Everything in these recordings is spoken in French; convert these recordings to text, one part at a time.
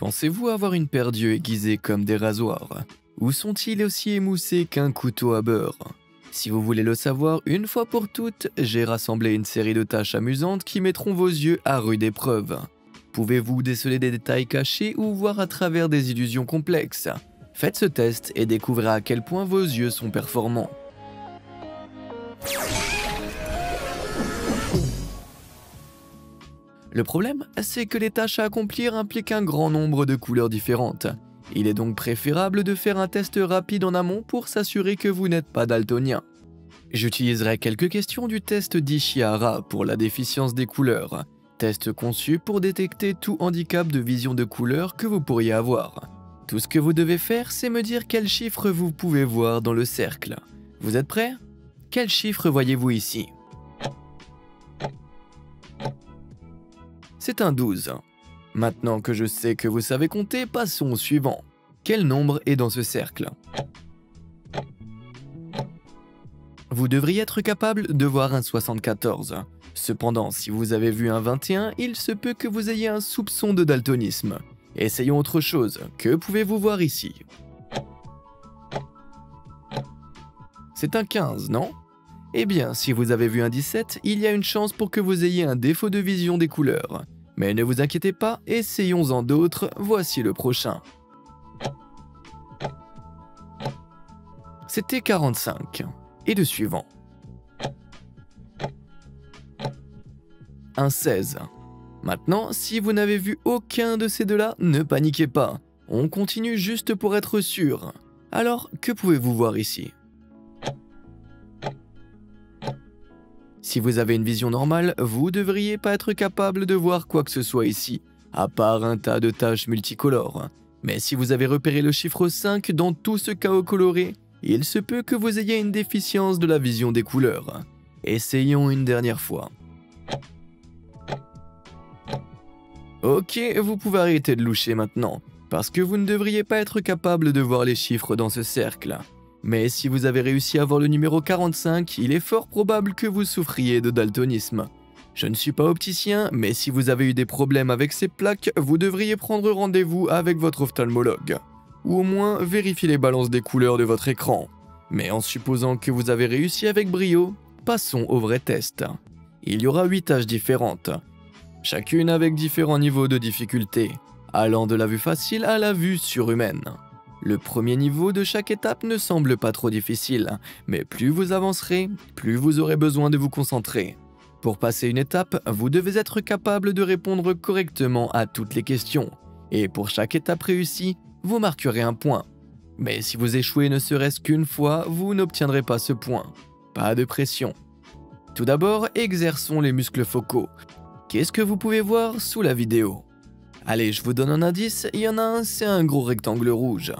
Pensez-vous avoir une paire d'yeux aiguisés comme des rasoirs? Ou sont-ils aussi émoussés qu'un couteau à beurre? Si vous voulez le savoir une fois pour toutes, j'ai rassemblé une série de tâches amusantes qui mettront vos yeux à rude épreuve. Pouvez-vous déceler des détails cachés ou voir à travers des illusions complexes? Faites ce test et découvrez à quel point vos yeux sont performants. Le problème, c'est que les tâches à accomplir impliquent un grand nombre de couleurs différentes. Il est donc préférable de faire un test rapide en amont pour s'assurer que vous n'êtes pas daltonien. J'utiliserai quelques questions du test d'Ishihara pour la déficience des couleurs, test conçu pour détecter tout handicap de vision de couleur que vous pourriez avoir. Tout ce que vous devez faire, c'est me dire quel chiffre vous pouvez voir dans le cercle. Vous êtes prêts? Quel chiffre voyez-vous ici? C'est un 12. Maintenant que je sais que vous savez compter, passons au suivant. Quel nombre est dans ce cercle? Vous devriez être capable de voir un 74. Cependant, si vous avez vu un 21, il se peut que vous ayez un soupçon de daltonisme. Essayons autre chose. Que pouvez-vous voir ici? C'est un 15, non? Eh bien, si vous avez vu un 17, il y a une chance pour que vous ayez un défaut de vision des couleurs. Mais ne vous inquiétez pas, essayons-en d'autres, voici le prochain. C'était 45. Et le suivant. Un 16. Maintenant, si vous n'avez vu aucun de ces deux-là, ne paniquez pas. On continue juste pour être sûr. Alors, que pouvez-vous voir ici? Si vous avez une vision normale, vous ne devriez pas être capable de voir quoi que ce soit ici, à part un tas de taches multicolores. Mais si vous avez repéré le chiffre 5 dans tout ce chaos coloré, il se peut que vous ayez une déficience de la vision des couleurs. Essayons une dernière fois. Ok, vous pouvez arrêter de loucher maintenant, parce que vous ne devriez pas être capable de voir les chiffres dans ce cercle. Mais si vous avez réussi à voir le numéro 45, il est fort probable que vous souffriez de daltonisme. Je ne suis pas opticien, mais si vous avez eu des problèmes avec ces plaques, vous devriez prendre rendez-vous avec votre ophtalmologue. Ou au moins vérifier les balances des couleurs de votre écran. Mais en supposant que vous avez réussi avec brio, passons au vrai test. Il y aura 8 tâches différentes, chacune avec différents niveaux de difficulté, allant de la vue facile à la vue surhumaine. Le premier niveau de chaque étape ne semble pas trop difficile, mais plus vous avancerez, plus vous aurez besoin de vous concentrer. Pour passer une étape, vous devez être capable de répondre correctement à toutes les questions, et pour chaque étape réussie, vous marquerez un point. Mais si vous échouez ne serait-ce qu'une fois, vous n'obtiendrez pas ce point. Pas de pression. Tout d'abord, exerçons les muscles focaux. Qu'est-ce que vous pouvez voir sous la vidéo? Allez, je vous donne un indice, il y en a un, c'est un gros rectangle rouge.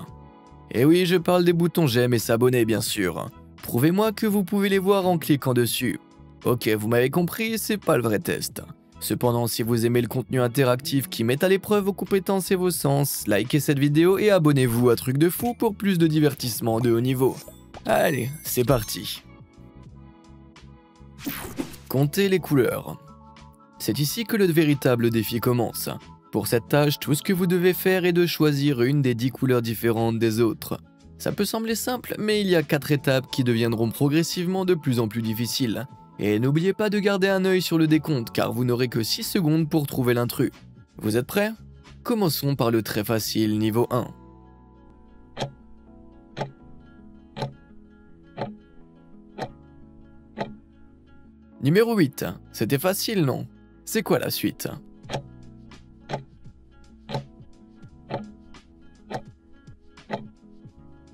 Et oui, je parle des boutons j'aime et s'abonner bien sûr. Prouvez-moi que vous pouvez les voir en cliquant dessus. Ok, vous m'avez compris, c'est pas le vrai test. Cependant, si vous aimez le contenu interactif qui met à l'épreuve vos compétences et vos sens, likez cette vidéo et abonnez-vous à Truc de Fou pour plus de divertissement de haut niveau. Allez, c'est parti. Comptez les couleurs. C'est ici que le véritable défi commence. Pour cette tâche, tout ce que vous devez faire est de choisir une des 10 couleurs différentes des autres. Ça peut sembler simple, mais il y a 4 étapes qui deviendront progressivement de plus en plus difficiles. Et n'oubliez pas de garder un œil sur le décompte car vous n'aurez que 6 secondes pour trouver l'intrus. Vous êtes prêts? Commençons par le très facile niveau 1. Numéro 8. C'était facile, non? C'est quoi la suite?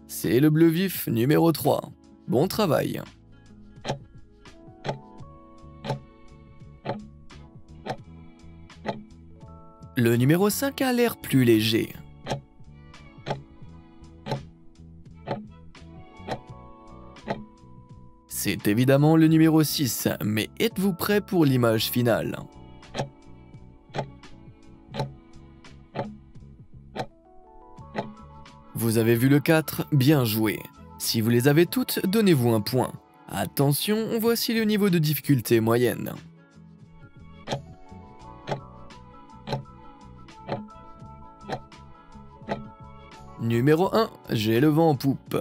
C'est le bleu vif numéro 3. Bon travail. Le numéro 5 a l'air plus léger. C'est évidemment le numéro 6, mais êtes-vous prêt pour l'image finale? Vous avez vu le 4, bien joué. Si vous les avez toutes, donnez-vous un point. Attention, voici le niveau de difficulté moyenne. Numéro 1, j'ai le vent en poupe.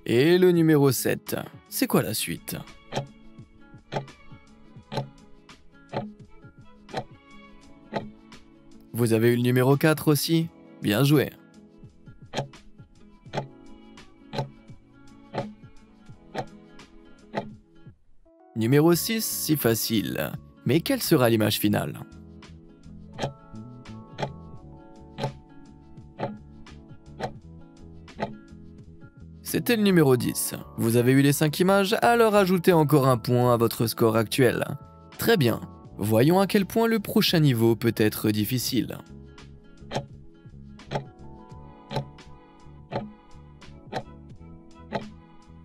Et le numéro 7, c'est quoi la suite? Vous avez eu le numéro 4 aussi? Bien joué. Numéro 6, si facile. Mais quelle sera l'image finale? C'était le numéro 10. Vous avez eu les 5 images, alors ajoutez encore un point à votre score actuel. Très bien. Voyons à quel point le prochain niveau peut être difficile.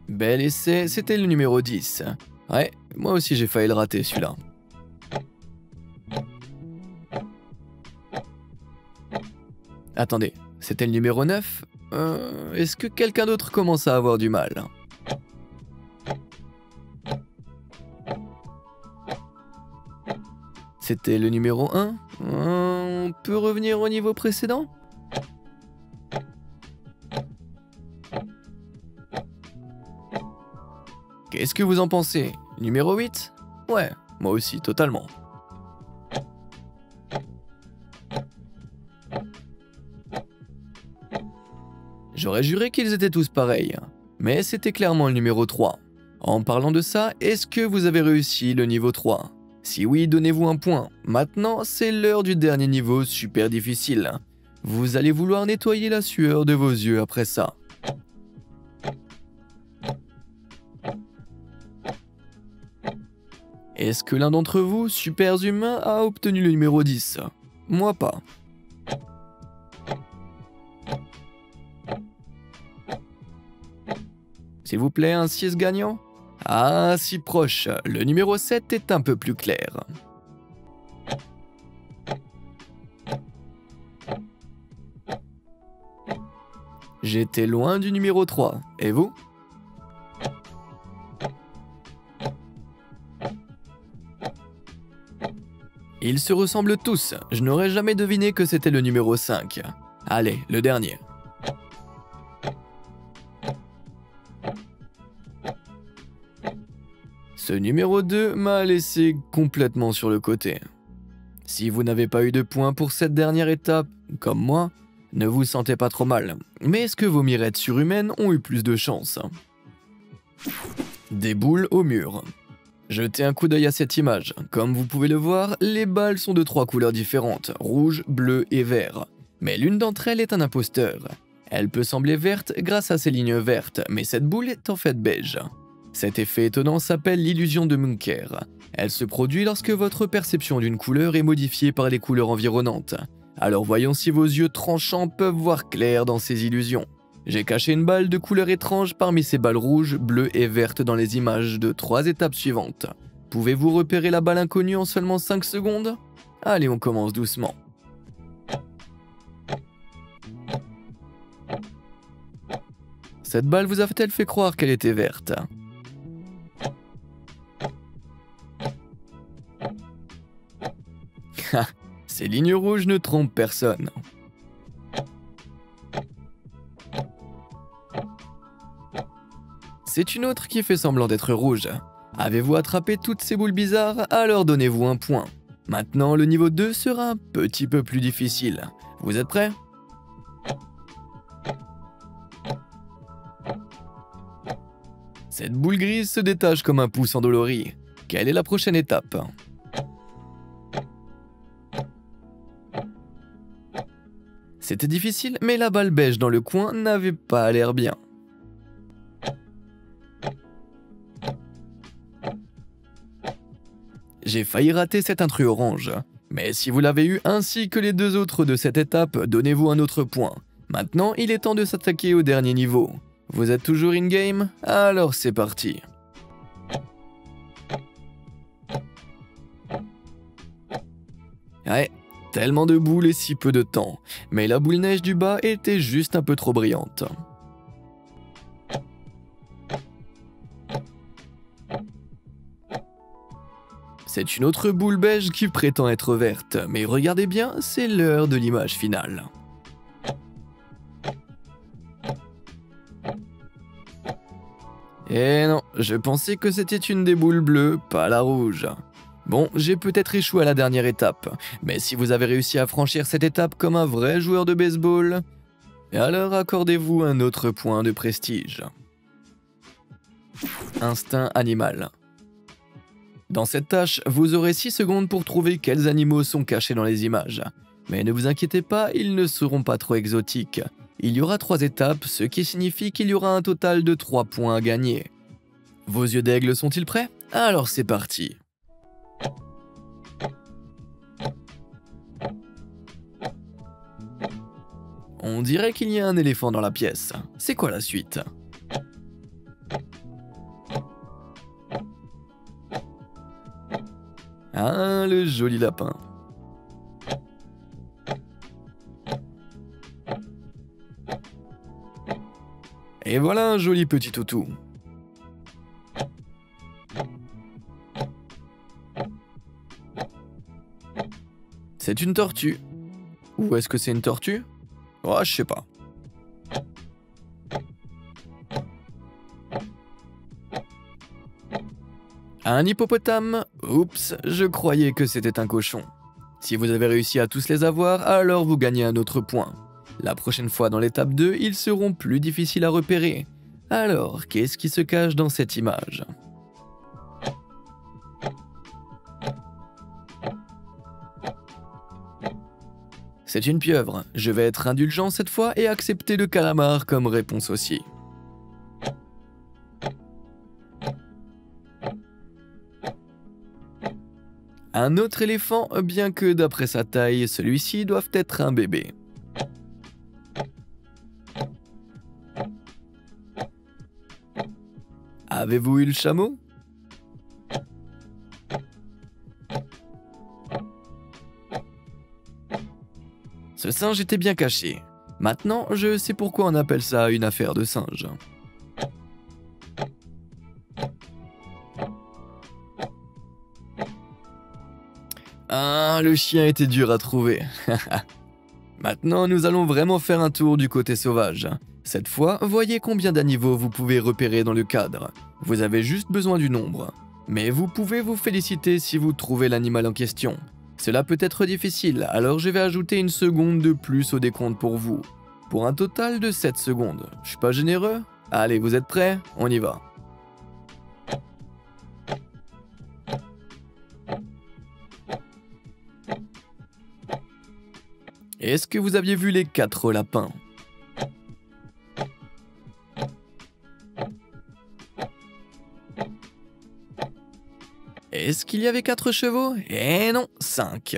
Bel essai, c'était le numéro 10. Ouais, moi aussi j'ai failli le rater celui-là. Attendez, c'était le numéro 9 ? Est-ce que quelqu'un d'autre commence à avoir du mal? C'était le numéro 1 ? On peut revenir au niveau précédent? Qu'est-ce que vous en pensez? Numéro 8? Ouais, moi aussi, totalement. J'aurais juré qu'ils étaient tous pareils, mais c'était clairement le numéro 3. En parlant de ça, est-ce que vous avez réussi le niveau 3? Si oui, donnez-vous un point. Maintenant, c'est l'heure du dernier niveau super difficile. Vous allez vouloir nettoyer la sueur de vos yeux après ça. Est-ce que l'un d'entre vous, super humain, a obtenu le numéro 10? Moi pas. S'il vous plaît, un 6 gagnant? Ah, si proche, le numéro 7 est un peu plus clair. J'étais loin du numéro 3, et vous? Ils se ressemblent tous, je n'aurais jamais deviné que c'était le numéro 5. Allez, le dernier. Ce numéro 2 m'a laissé complètement sur le côté. Si vous n'avez pas eu de points pour cette dernière étape, comme moi, ne vous sentez pas trop mal. Mais est-ce que vos mirettes surhumaines ont eu plus de chance? Des boules au mur. Jetez un coup d'œil à cette image. Comme vous pouvez le voir, les balles sont de 3 couleurs différentes, rouge, bleu et vert. Mais l'une d'entre elles est un imposteur. Elle peut sembler verte grâce à ses lignes vertes, mais cette boule est en fait beige. Cet effet étonnant s'appelle l'illusion de Munker. Elle se produit lorsque votre perception d'une couleur est modifiée par les couleurs environnantes. Alors voyons si vos yeux tranchants peuvent voir clair dans ces illusions. J'ai caché une balle de couleur étrange parmi ces balles rouges, bleues et vertes dans les images de 3 étapes suivantes. Pouvez-vous repérer la balle inconnue en seulement 5 secondes? Allez, on commence doucement. Cette balle vous a-t-elle fait croire qu'elle était verte? Ces lignes rouges ne trompent personne. C'est une autre qui fait semblant d'être rouge. Avez-vous attrapé toutes ces boules bizarres? Alors donnez-vous un point. Maintenant, le niveau 2 sera un petit peu plus difficile. Vous êtes prêts? Cette boule grise se détache comme un pouce endolori. Quelle est la prochaine étape? C'était difficile, mais la balle beige dans le coin n'avait pas l'air bien. J'ai failli rater cet intrus orange. Mais si vous l'avez eu ainsi que les 2 autres de cette étape, donnez-vous un autre point. Maintenant, il est temps de s'attaquer au dernier niveau. Vous êtes toujours in-game? Alors c'est parti. Ouais, tellement de boules et si peu de temps. Mais la boule neige du bas était juste un peu trop brillante. C'est une autre boule beige qui prétend être verte, mais regardez bien, c'est l'heure de l'image finale. Et non, je pensais que c'était une des boules bleues, pas la rouge. Bon, j'ai peut-être échoué à la dernière étape, mais si vous avez réussi à franchir cette étape comme un vrai joueur de baseball, alors accordez-vous un autre point de prestige. Instinct animal. Dans cette tâche, vous aurez 6 secondes pour trouver quels animaux sont cachés dans les images. Mais ne vous inquiétez pas, ils ne seront pas trop exotiques. Il y aura 3 étapes, ce qui signifie qu'il y aura un total de 3 points à gagner. Vos yeux d'aigle sont-ils prêts? Alors c'est parti. On dirait qu'il y a un éléphant dans la pièce. C'est quoi la suite? Ah, le joli lapin. Et voilà un joli petit toutou. C'est une tortue. Ou est-ce que c'est une tortue? Oh, je sais pas. Un hippopotame? Oups, je croyais que c'était un cochon. Si vous avez réussi à tous les avoir, alors vous gagnez un autre point. La prochaine fois dans l'étape 2, ils seront plus difficiles à repérer. Alors, qu'est-ce qui se cache dans cette image? C'est une pieuvre. Je vais être indulgent cette fois et accepter le calamar comme réponse aussi. Un autre éléphant, bien que d'après sa taille, celui-ci doit être un bébé. Avez-vous eu le chameau? Ce singe était bien caché. Maintenant, je sais pourquoi on appelle ça une affaire de singe. Ah, le chien était dur à trouver. Maintenant, nous allons vraiment faire un tour du côté sauvage. Cette fois, voyez combien d'animaux vous pouvez repérer dans le cadre. Vous avez juste besoin du nombre. Mais vous pouvez vous féliciter si vous trouvez l'animal en question. Cela peut être difficile, alors je vais ajouter une seconde de plus au décompte pour vous. Pour un total de 7 secondes. Je suis pas généreux? Allez, vous êtes prêts? On y va. Est-ce que vous aviez vu les 4 lapins? Est-ce qu'il y avait 4 chevaux? Eh non, 5.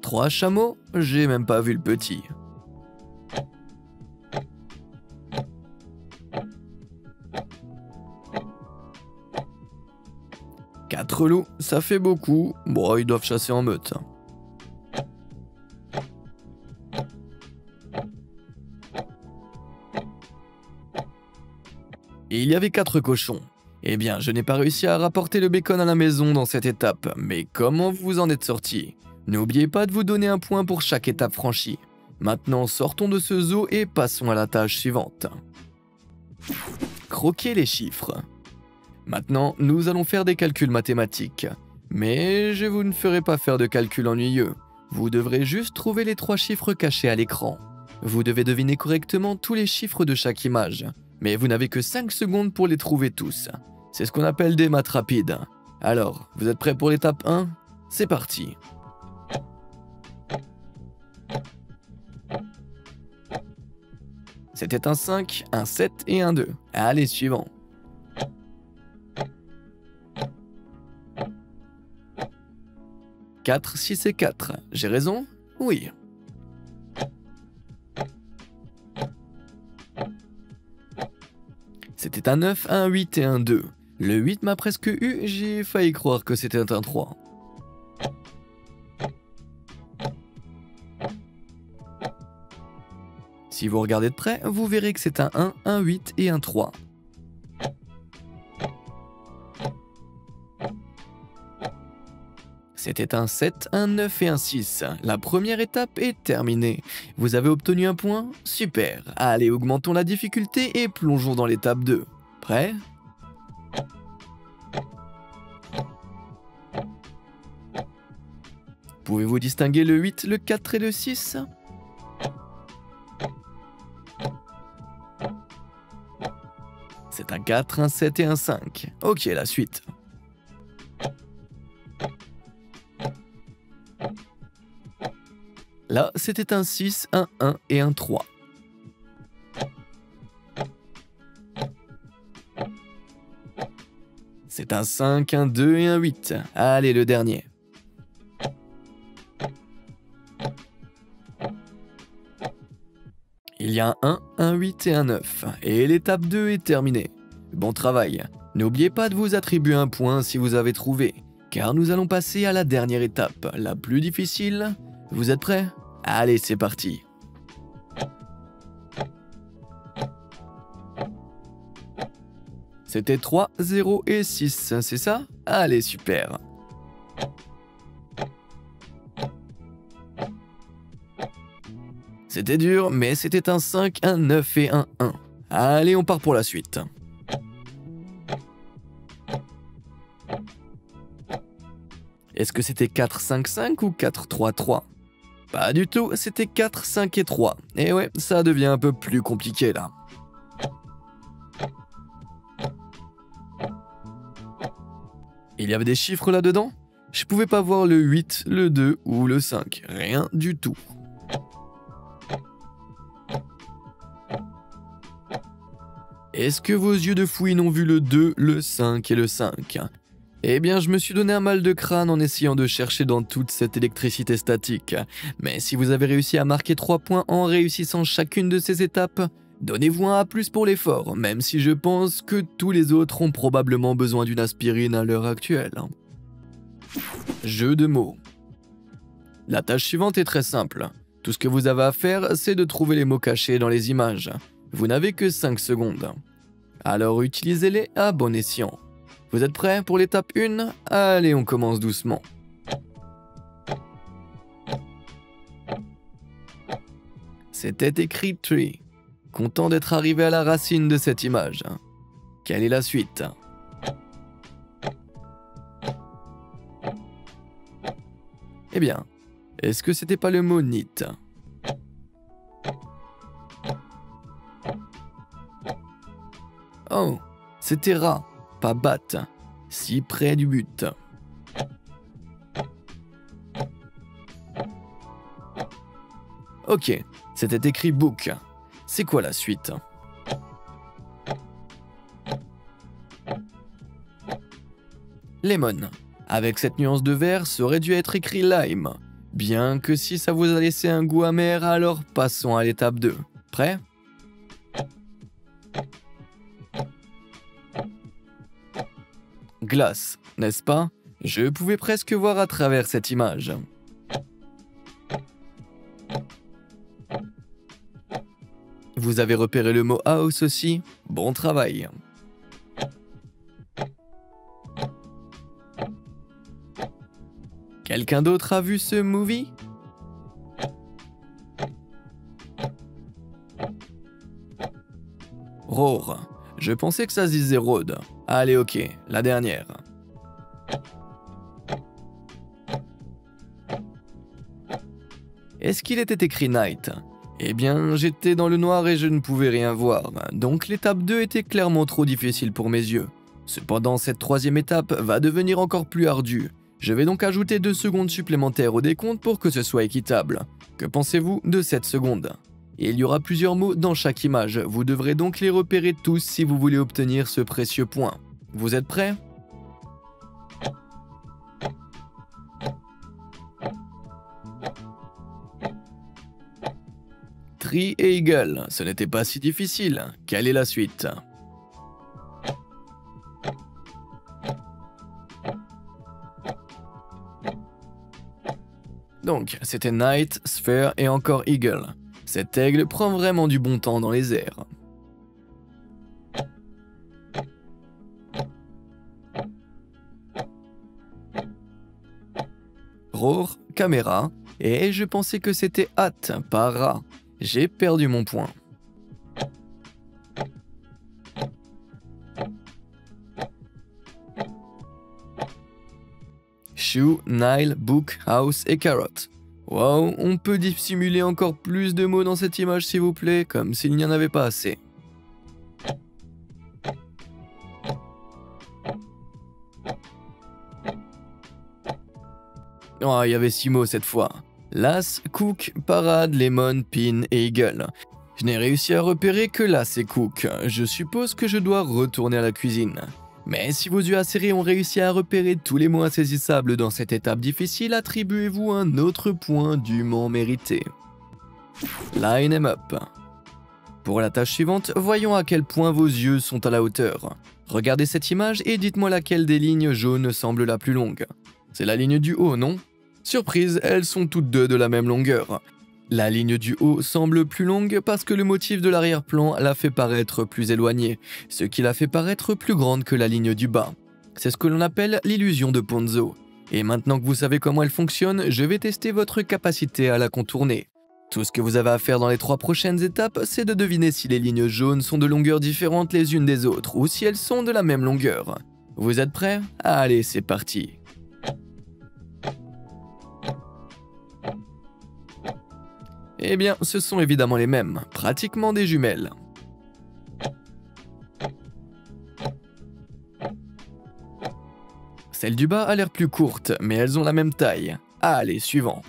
Trois chameaux? J'ai même pas vu le petit. Quatre loups, ça fait beaucoup. Bon, ils doivent chasser en meute. Il y avait 4 cochons. Eh bien, je n'ai pas réussi à rapporter le bacon à la maison dans cette étape, mais comment vous en êtes sorti? N'oubliez pas de vous donner un point pour chaque étape franchie. Maintenant, sortons de ce zoo et passons à la tâche suivante. Croquer les chiffres. Maintenant, nous allons faire des calculs mathématiques. Mais je vous ne ferai pas faire de calculs ennuyeux. Vous devrez juste trouver les 3 chiffres cachés à l'écran. Vous devez deviner correctement tous les chiffres de chaque image. Mais vous n'avez que 5 secondes pour les trouver tous. C'est ce qu'on appelle des maths rapides. Alors, vous êtes prêts pour l'étape 1? C'est parti. C'était un 5, un 7 et un 2. Allez, suivant. « 4, 6 et 4. J'ai raison? Oui. C'était un 9, un 8 et un 2. Le 8 m'a presque eu, j'ai failli croire que c'était un 3. Si vous regardez de près, vous verrez que c'est un 1, un 8 et un 3. C'était un 7, un 9 et un 6. La première étape est terminée. Vous avez obtenu un point? Super. Allez, augmentons la difficulté et plongeons dans l'étape 2. Prêt? Pouvez-vous distinguer le 8, le 4 et le 6? C'est un 4, un 7 et un 5. Ok, la suite. Là, c'était un 6, un 1 et un 3. C'est un 5, un 2 et un 8. Allez, le dernier. Il y a un 8 et un 9. Et l'étape 2 est terminée. Bon travail. N'oubliez pas de vous attribuer un point si vous avez trouvé, car nous allons passer à la dernière étape, la plus difficile. Vous êtes prêts? Allez, c'est parti. C'était 3, 0 et 6, c'est ça? Allez, super. C'était dur, mais c'était un 5, un 9 et un 1. Allez, on part pour la suite. Est-ce que c'était 4, 5, 5 ou 4, 3, 3? Pas du tout, c'était 4, 5 et 3. Et ouais, ça devient un peu plus compliqué là. Il y avait des chiffres là-dedans? Je pouvais pas voir le 8, le 2 ou le 5. Rien du tout. Est-ce que vos yeux de fouine ont vu le 2, le 5 et le 5? Eh bien, je me suis donné un mal de crâne en essayant de chercher dans toute cette électricité statique. Mais si vous avez réussi à marquer 3 points en réussissant chacune de ces étapes, donnez-vous un A+ pour l'effort, même si je pense que tous les autres ont probablement besoin d'une aspirine à l'heure actuelle. Jeu de mots. La tâche suivante est très simple. Tout ce que vous avez à faire, c'est de trouver les mots cachés dans les images. Vous n'avez que 5 secondes. Alors utilisez-les à bon escient. Vous êtes prêts pour l'étape 1? Allez, on commence doucement. C'était écrit tree. Content d'être arrivé à la racine de cette image. Quelle est la suite? Eh bien, est-ce que c'était pas le mot neat? Oh, c'était rat, pas bat, si près du but. Ok, c'était écrit book. C'est quoi la suite? Lemon. Avec cette nuance de vert, ça aurait dû être écrit lime. Bien que si ça vous a laissé un goût amer, alors passons à l'étape 2. Prêt? Glace, n'est-ce pas? Je pouvais presque voir à travers cette image. Vous avez repéré le mot house aussi? Bon travail. Quelqu'un d'autre a vu ce movie? Roar. Je pensais que ça se disait road. Allez, ok, la dernière. Est-ce qu'il était écrit night? Eh bien, j'étais dans le noir et je ne pouvais rien voir, donc l'étape 2 était clairement trop difficile pour mes yeux. Cependant, cette troisième étape va devenir encore plus ardue. Je vais donc ajouter 2 secondes supplémentaires au décompte pour que ce soit équitable. Que pensez-vous de cette seconde? Il y aura plusieurs mots dans chaque image, vous devrez donc les repérer tous si vous voulez obtenir ce précieux point. Vous êtes prêts? Tree et eagle, ce n'était pas si difficile. Quelle est la suite? Donc, c'était Knight, Sphere et encore Eagle. Cet aigle prend vraiment du bon temps dans les airs. Roar, caméra, et je pensais que c'était hâte, pas rat. J'ai perdu mon point. Shoe, Nile, Book, House et Carrot. Wow, on peut dissimuler encore plus de mots dans cette image s'il vous plaît, comme s'il n'y en avait pas assez. Oh, il y avait 6 mots cette fois. Las, Cook, Parade, Lemon, Pin et Eagle. Je n'ai réussi à repérer que Las et Cook. Je suppose que je dois retourner à la cuisine. Mais si vos yeux acérés ont réussi à repérer tous les mots insaisissables dans cette étape difficile, attribuez-vous un autre point dûment mérité. Line them up. Pour la tâche suivante, voyons à quel point vos yeux sont à la hauteur. Regardez cette image et dites-moi laquelle des lignes jaunes semble la plus longue. C'est la ligne du haut, non? Surprise, elles sont toutes deux de la même longueur. La ligne du haut semble plus longue parce que le motif de l'arrière-plan la fait paraître plus éloignée, ce qui la fait paraître plus grande que la ligne du bas. C'est ce que l'on appelle l'illusion de Ponzo. Et maintenant que vous savez comment elle fonctionne, je vais tester votre capacité à la contourner. Tout ce que vous avez à faire dans les 3 prochaines étapes, c'est de deviner si les lignes jaunes sont de longueurs différentes les unes des autres ou si elles sont de la même longueur. Vous êtes prêts? Allez, c'est parti! Eh bien, ce sont évidemment les mêmes, pratiquement des jumelles. Celle du bas a l'air plus courte, mais elles ont la même taille. Allez, suivant.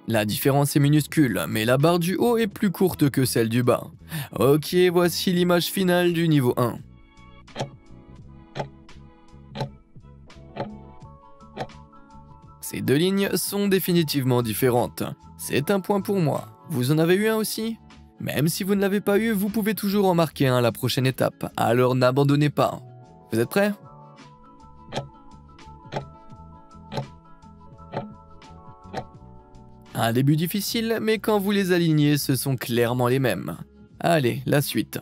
La différence est minuscule, mais la barre du haut est plus courte que celle du bas. Ok, voici l'image finale du niveau 1. Ces deux lignes sont définitivement différentes. C'est un point pour moi. Vous en avez eu un aussi? Même si vous ne l'avez pas eu, vous pouvez toujours en marquer un à la prochaine étape. Alors n'abandonnez pas. Vous êtes prêts? Un début difficile, mais quand vous les alignez, ce sont clairement les mêmes. Allez, la suite.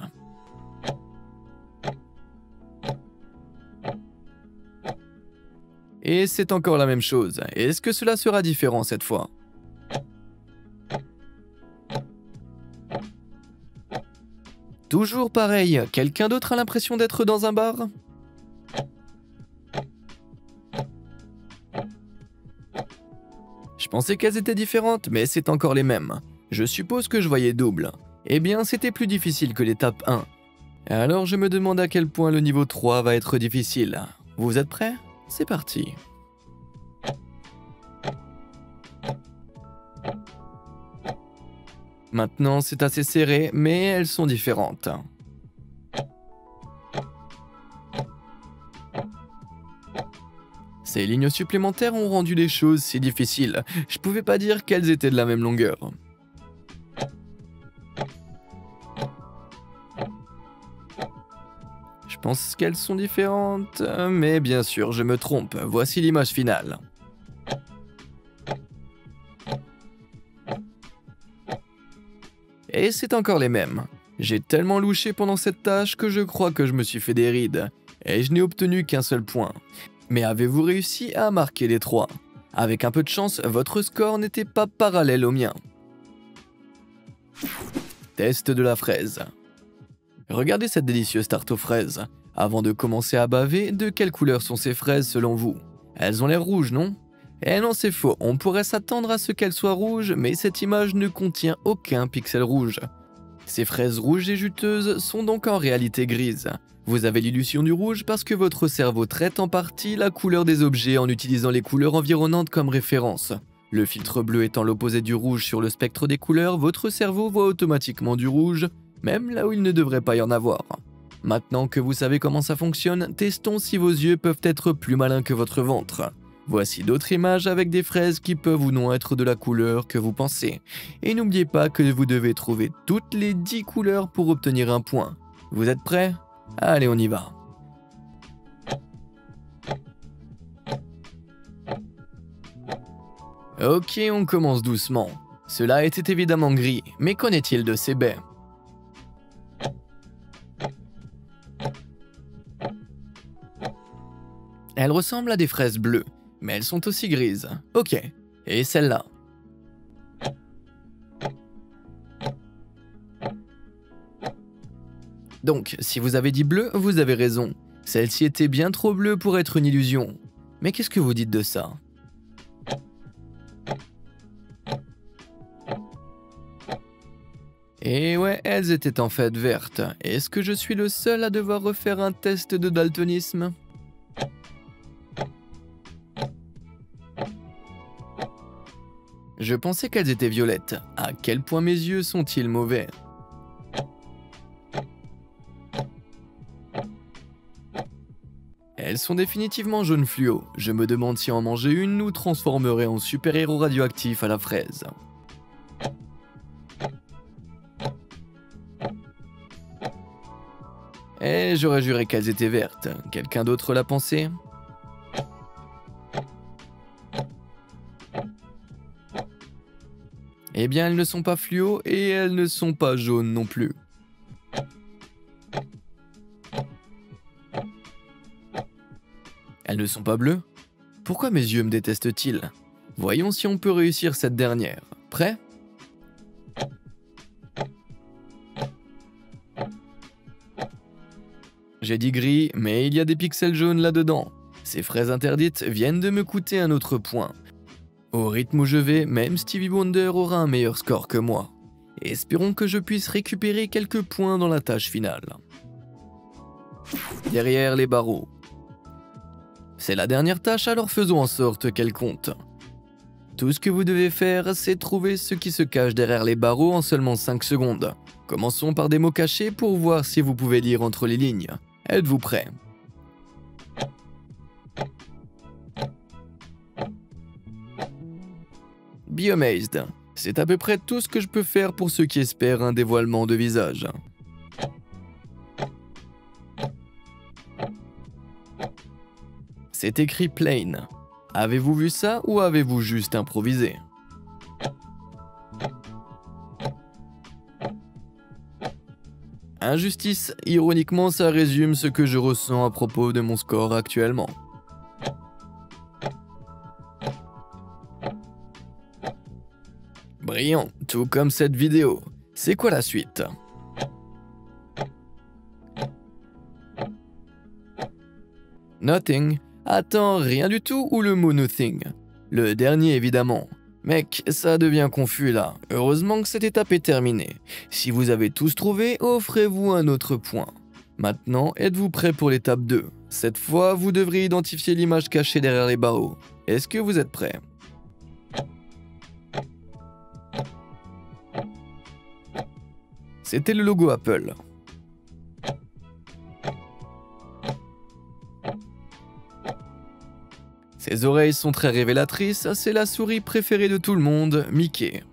Et c'est encore la même chose. Est-ce que cela sera différent cette fois? Toujours pareil, quelqu'un d'autre a l'impression d'être dans un bar? Je pensais qu'elles étaient différentes, mais c'est encore les mêmes. Je suppose que je voyais double. Eh bien, c'était plus difficile que l'étape 1. Alors je me demande à quel point le niveau 3 va être difficile. Vous êtes prêts? C'est parti. Maintenant, c'est assez serré, mais elles sont différentes. Ces lignes supplémentaires ont rendu les choses si difficiles. Je pouvais pas dire qu'elles étaient de la même longueur. Je pense qu'elles sont différentes, mais bien sûr, je me trompe. Voici l'image finale. Et c'est encore les mêmes. J'ai tellement louché pendant cette tâche que je crois que je me suis fait des rides. Et je n'ai obtenu qu'un seul point. Mais avez-vous réussi à marquer les 3? Avec un peu de chance, votre score n'était pas parallèle au mien. Test de la fraise. Regardez cette délicieuse tarte aux fraises. Avant de commencer à baver, de quelle couleur sont ces fraises selon vous? Elles ont l'air rouges, non? Eh non, c'est faux, on pourrait s'attendre à ce qu'elles soient rouges, mais cette image ne contient aucun pixel rouge. Ces fraises rouges et juteuses sont donc en réalité grises. Vous avez l'illusion du rouge parce que votre cerveau traite en partie la couleur des objets en utilisant les couleurs environnantes comme référence. Le filtre bleu étant l'opposé du rouge sur le spectre des couleurs, votre cerveau voit automatiquement du rouge, même là où il ne devrait pas y en avoir. Maintenant que vous savez comment ça fonctionne, testons si vos yeux peuvent être plus malins que votre ventre. Voici d'autres images avec des fraises qui peuvent ou non être de la couleur que vous pensez. Et n'oubliez pas que vous devez trouver toutes les 10 couleurs pour obtenir un point. Vous êtes prêts? Allez, on y va. Ok, on commence doucement. Cela était évidemment gris, mais qu'en est-il de ces baies? Elles ressemblent à des fraises bleues, mais elles sont aussi grises. Ok, et celle-là? Donc, si vous avez dit bleu, vous avez raison. Celle-ci était bien trop bleue pour être une illusion. Mais qu'est-ce que vous dites de ça? Et ouais, elles étaient en fait vertes. Est-ce que je suis le seul à devoir refaire un test de daltonisme? Je pensais qu'elles étaient violettes. À quel point mes yeux sont-ils mauvais? Elles sont définitivement jaune fluo. Je me demande si en manger une nous transformerait en super-héros radioactif à la fraise. Et j'aurais juré qu'elles étaient vertes. Quelqu'un d'autre l'a pensé? Eh bien, elles ne sont pas fluo et elles ne sont pas jaunes non plus. Elles ne sont pas bleues? Pourquoi mes yeux me détestent-ils? Voyons si on peut réussir cette dernière. Prêt? J'ai dit gris, mais il y a des pixels jaunes là-dedans. Ces fraises interdites viennent de me coûter un autre point. Au rythme où je vais, même Stevie Wonder aura un meilleur score que moi. Espérons que je puisse récupérer quelques points dans la tâche finale. Derrière les barreaux. C'est la dernière tâche, alors faisons en sorte qu'elle compte. Tout ce que vous devez faire, c'est trouver ce qui se cache derrière les barreaux en seulement 5 secondes. Commençons par des mots cachés pour voir si vous pouvez lire entre les lignes. Êtes-vous prêts? Be amazed. C'est à peu près tout ce que je peux faire pour ceux qui espèrent un dévoilement de visage. C'est écrit plain. Avez-vous vu ça ou avez-vous juste improvisé? Injustice, ironiquement ça résume ce que je ressens à propos de mon score actuellement. Brillant, tout comme cette vidéo. C'est quoi la suite? Nothing. Attends, rien du tout ou le mot nothing? Le dernier évidemment. Mec, ça devient confus là. Heureusement que cette étape est terminée. Si vous avez tous trouvé, offrez-vous un autre point. Maintenant, êtes-vous prêts pour l'étape 2? Cette fois, vous devrez identifier l'image cachée derrière les barreaux. Est-ce que vous êtes prêts? C'était le logo Apple. Ses oreilles sont très révélatrices, c'est la souris préférée de tout le monde, Mickey.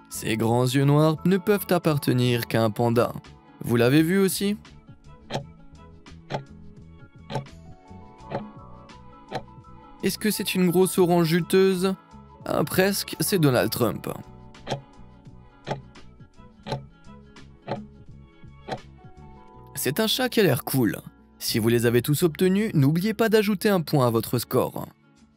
Ses grands yeux noirs ne peuvent appartenir qu'à un panda. Vous l'avez vu aussi? Est-ce que c'est une grosse orange juteuse? Ah, presque, c'est Donald Trump. C'est un chat qui a l'air cool. Si vous les avez tous obtenus, n'oubliez pas d'ajouter un point à votre score.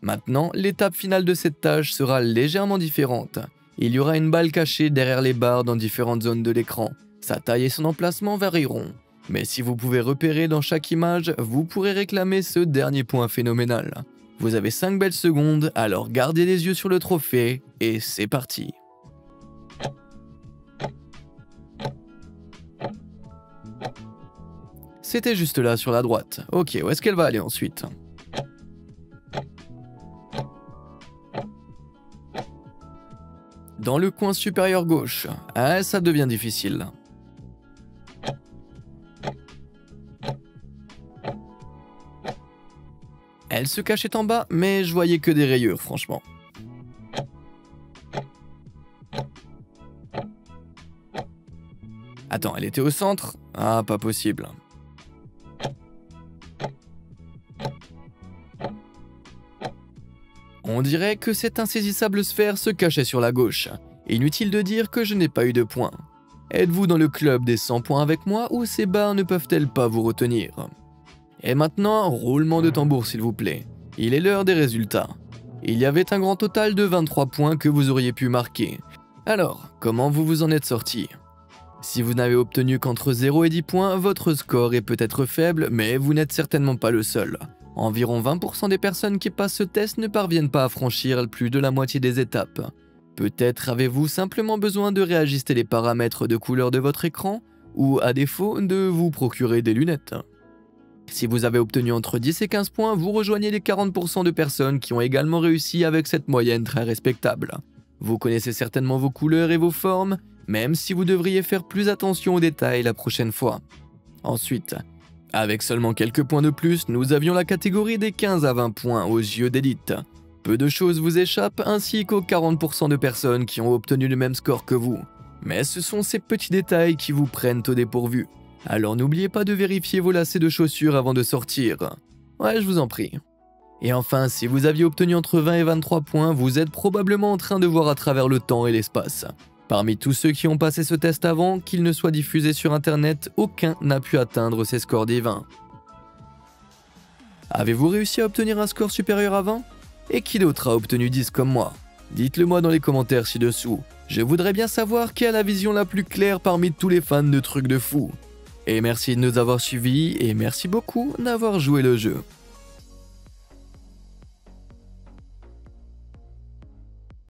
Maintenant, l'étape finale de cette tâche sera légèrement différente. Il y aura une balle cachée derrière les barres dans différentes zones de l'écran. Sa taille et son emplacement varieront. Mais si vous pouvez repérer dans chaque image, vous pourrez réclamer ce dernier point phénoménal. Vous avez 5 belles secondes, alors gardez les yeux sur le trophée, et c'est parti. C'était juste là sur la droite. Ok, où est-ce qu'elle va aller ensuite? Dans le coin supérieur gauche. Ah, ça devient difficile. Elle se cachait en bas, mais je voyais que des rayures, franchement. Attends, elle était au centre? Ah, pas possible. On dirait que cette insaisissable sphère se cachait sur la gauche. Inutile de dire que je n'ai pas eu de points. Êtes-vous dans le club des 100 points avec moi ou ces barres ne peuvent-elles pas vous retenir? Et maintenant, roulement de tambour s'il vous plaît. Il est l'heure des résultats. Il y avait un grand total de 23 points que vous auriez pu marquer. Alors, comment vous vous en êtes sorti? Si vous n'avez obtenu qu'entre 0 et 10 points, votre score est peut-être faible, mais vous n'êtes certainement pas le seul. Environ 20% des personnes qui passent ce test ne parviennent pas à franchir plus de la moitié des étapes. Peut-être avez-vous simplement besoin de réajuster les paramètres de couleur de votre écran, ou à défaut, de vous procurer des lunettes. Si vous avez obtenu entre 10 et 15 points, vous rejoignez les 40% de personnes qui ont également réussi avec cette moyenne très respectable. Vous connaissez certainement vos couleurs et vos formes, même si vous devriez faire plus attention aux détails la prochaine fois. Ensuite, avec seulement quelques points de plus, nous avions la catégorie des 15 à 20 points aux yeux d'élite. Peu de choses vous échappent, ainsi qu'aux 40% de personnes qui ont obtenu le même score que vous. Mais ce sont ces petits détails qui vous prennent au dépourvu. Alors n'oubliez pas de vérifier vos lacets de chaussures avant de sortir. Ouais, je vous en prie. Et enfin, si vous aviez obtenu entre 20 et 23 points, vous êtes probablement en train de voir à travers le temps et l'espace. Parmi tous ceux qui ont passé ce test avant, qu'il ne soit diffusé sur internet, aucun n'a pu atteindre ces scores divins. Avez-vous réussi à obtenir un score supérieur à 20? Et qui d'autre a obtenu 10 comme moi? Dites-le moi dans les commentaires ci-dessous. Je voudrais bien savoir qui a la vision la plus claire parmi tous les fans de trucs de fou. Et merci de nous avoir suivis et merci beaucoup d'avoir joué le jeu.